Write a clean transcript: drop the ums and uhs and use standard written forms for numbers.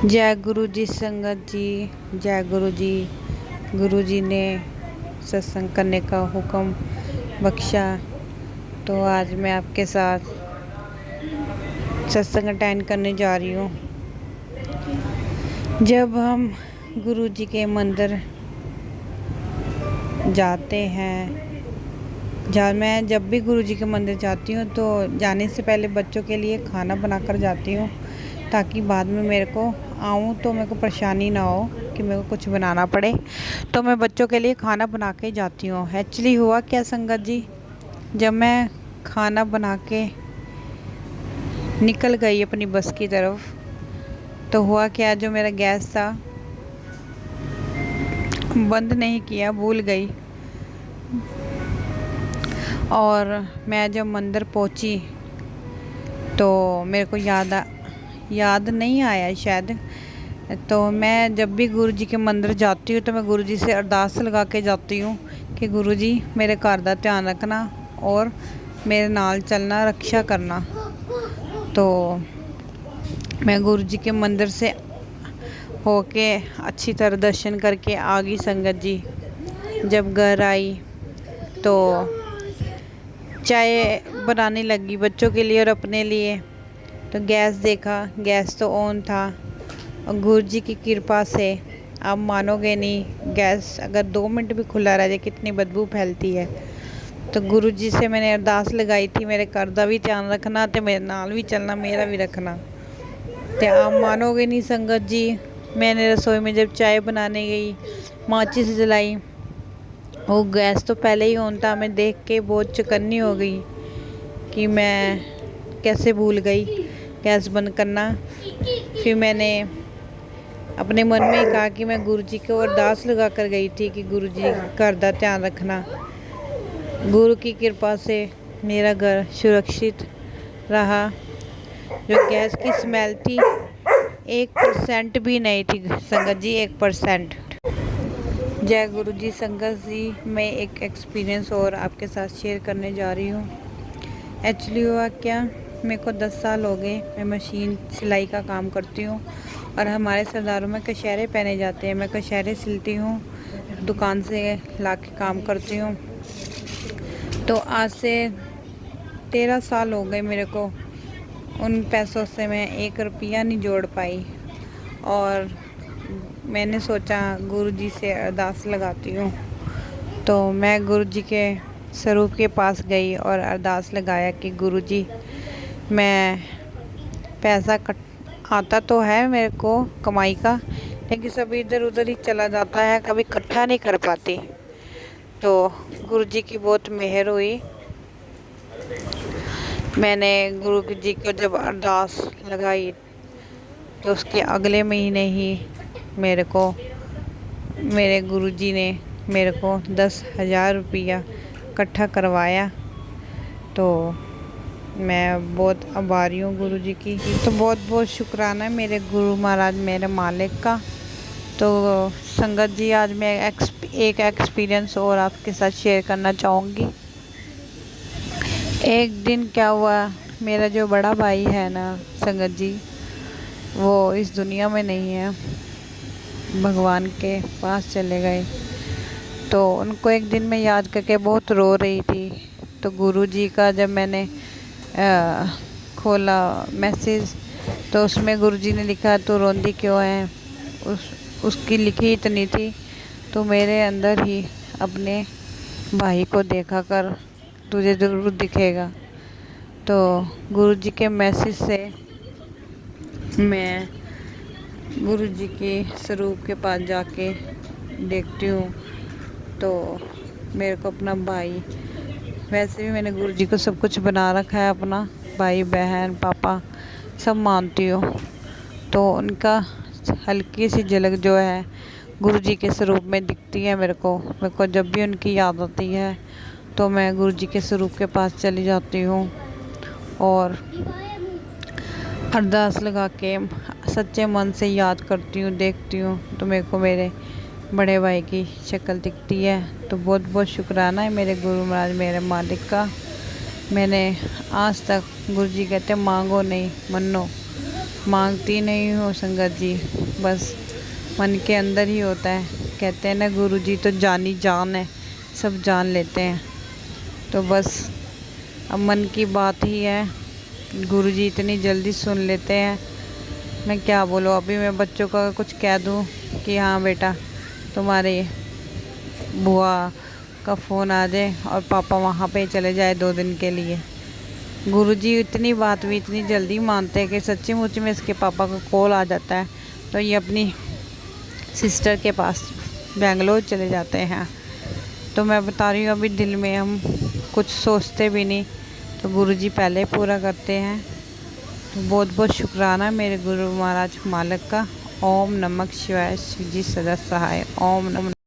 जय गुरु जी संगत जी। जय गुरु जी। गुरु जी ने सत्संग करने का हुक्म बख्शा, तो आज मैं आपके साथ सत्संग अटेंड करने जा रही हूँ। जब हम गुरु जी के मंदिर जाते हैं, मैं जब भी गुरु जी के मंदिर जाती हूँ तो जाने से पहले बच्चों के लिए खाना बनाकर जाती हूँ, ताकि बाद में मेरे को आऊँ तो मेरे को परेशानी ना हो कि मेरे को कुछ बनाना पड़े। तो मैं बच्चों के लिए खाना बना के जाती हूँ। एक्चुअली हुआ क्या संगत जी, जब मैं खाना बना के निकल गई अपनी बस की तरफ, तो हुआ क्या, जो मेरा गैस था बंद नहीं किया, भूल गई। और मैं जब मंदिर पहुंची तो मेरे को याद नहीं आया शायद। तो मैं जब भी गुरु जी के मंदिर जाती हूँ तो मैं गुरु जी से अरदास लगा के जाती हूँ कि गुरु जी मेरे घर का ध्यान रखना और मेरे नाल चलना, रक्षा करना। तो मैं गुरु जी के मंदिर से होके अच्छी तरह दर्शन करके आ गई संगत जी। जब घर आई तो चाय बनाने लगी बच्चों के लिए और अपने लिए। तो गैस देखा, गैस तो ऑन था, और गुरु जी की कृपा से आप मानोगे नहीं, गैस अगर 2 मिनट भी खुला रह जाए कितनी बदबू फैलती है। तो गुरु जी से मैंने अरदास लगाई थी, मेरे घर का भी ध्यान रखना तो मेरे नाल भी चलना, मेरा भी रखना। तो आप मानोगे नहीं संगत जी, मैंने रसोई में जब चाय बनाने गई, माचिस जलाई, वो गैस तो पहले ही ऑन था। मैं देख के बहुत चौकन्नी हो गई कि मैं कैसे भूल गई गैस बंद करना। फिर मैंने अपने मन में ही कहा कि मैं गुरु जी को अरदास लगा कर गई थी कि गुरु जी घर का ध्यान रखना। गुरु की कृपा से मेरा घर सुरक्षित रहा। जो गैस की स्मेल थी 1% भी नहीं थी संगत जी, 1%। जय गुरु जी संगत जी, मैं एक एक्सपीरियंस और आपके साथ शेयर करने जा रही हूँ। एक्चुअली हुआ क्या, मेरे को 10 साल हो गए, मैं मशीन सिलाई का काम करती हूँ और हमारे सरदारों में कशहरे पहने जाते हैं। मैं कशहरे सिलती हूँ, दुकान से ला के काम करती हूँ। तो आज से 13 साल हो गए मेरे को। उन पैसों से मैं 1 रुपया नहीं जोड़ पाई, और मैंने सोचा गुरु जी से अरदास लगाती हूँ। तो मैं गुरु जी के स्वरूप के पास गई और अरदास लगाया कि गुरु जी, मैं पैसा आता तो है मेरे को कमाई का, लेकिन सब इधर उधर ही चला जाता है, कभी इकट्ठा नहीं कर पाती। तो गुरु जी की बहुत मेहर हुई। मैंने गुरु जी को जब अरदास लगाई तो उसके अगले महीने ही मेरे गुरुजी ने मेरे को 10,000 रुपया इकट्ठा करवाया। तो मैं बहुत आभारी हूँ गुरु जी की। तो बहुत बहुत शुक्राना है मेरे गुरु महाराज, मेरे मालिक का। तो संगत जी, आज मैं एक एक्सपीरियंस और आपके साथ शेयर करना चाहूँगी। एक दिन क्या हुआ, मेरा जो बड़ा भाई है ना संगत जी, वो इस दुनिया में नहीं है, भगवान के पास चले गए। तो उनको एक दिन मैं याद करके बहुत रो रही थी। तो गुरु जी का जब मैंने खोला मैसेज, तो उसमें गुरु जी ने लिखा, तू रोंदी क्यों है। उसकी लिखी इतनी थी, तो मेरे अंदर ही अपने भाई को देखा कर, तुझे ज़रूर दिखेगा। तो गुरु जी के मैसेज से मैं गुरु जी के स्वरूप के पास जाके देखती हूँ तो मेरे को अपना भाई, वैसे भी मैंने गुरु जी को सब कुछ बना रखा है, अपना भाई बहन पापा सब मानती हूँ। तो उनका हल्की सी झलक जो है गुरु जी के स्वरूप में दिखती है मेरे को जब भी उनकी याद आती है तो मैं गुरु जी के स्वरूप के पास चली जाती हूँ और अरदास लगा के सच्चे मन से याद करती हूँ, देखती हूँ, तो मेरे को मेरे बड़े भाई की शक्ल दिखती है। तो बहुत बहुत शुक्राना है मेरे गुरु महाराज, मेरे मालिक का। मैंने आज तक, गुरु जी कहते मांगो नहीं मनो, मांगती नहीं हो संगत जी, बस मन के अंदर ही होता है। कहते हैं ना गुरुजी तो जानी जान है, सब जान लेते हैं। तो बस अब मन की बात ही है, गुरुजी इतनी जल्दी सुन लेते हैं। मैं क्या बोलूँ, अभी मैं बच्चों का कुछ कह दूँ कि हाँ बेटा तुम्हारे बुआ का फ़ोन आ जाए और पापा वहाँ पे चले जाए 2 दिन के लिए। गुरुजी इतनी बात भी इतनी जल्दी मानते हैं कि सच्ची मुच्ची में इसके पापा का कॉल आ जाता है तो ये अपनी सिस्टर के पास बेंगलोर चले जाते हैं। तो मैं बता रही हूँ अभी दिल में हम कुछ सोचते भी नहीं, तो गुरुजी पहले पूरा करते हैं। तो बहुत बहुत शुक्राना मेरे गुरु महाराज मालिक का। ओम नमः शिवाय, शिव जी सदा सहाय। ओम नमः।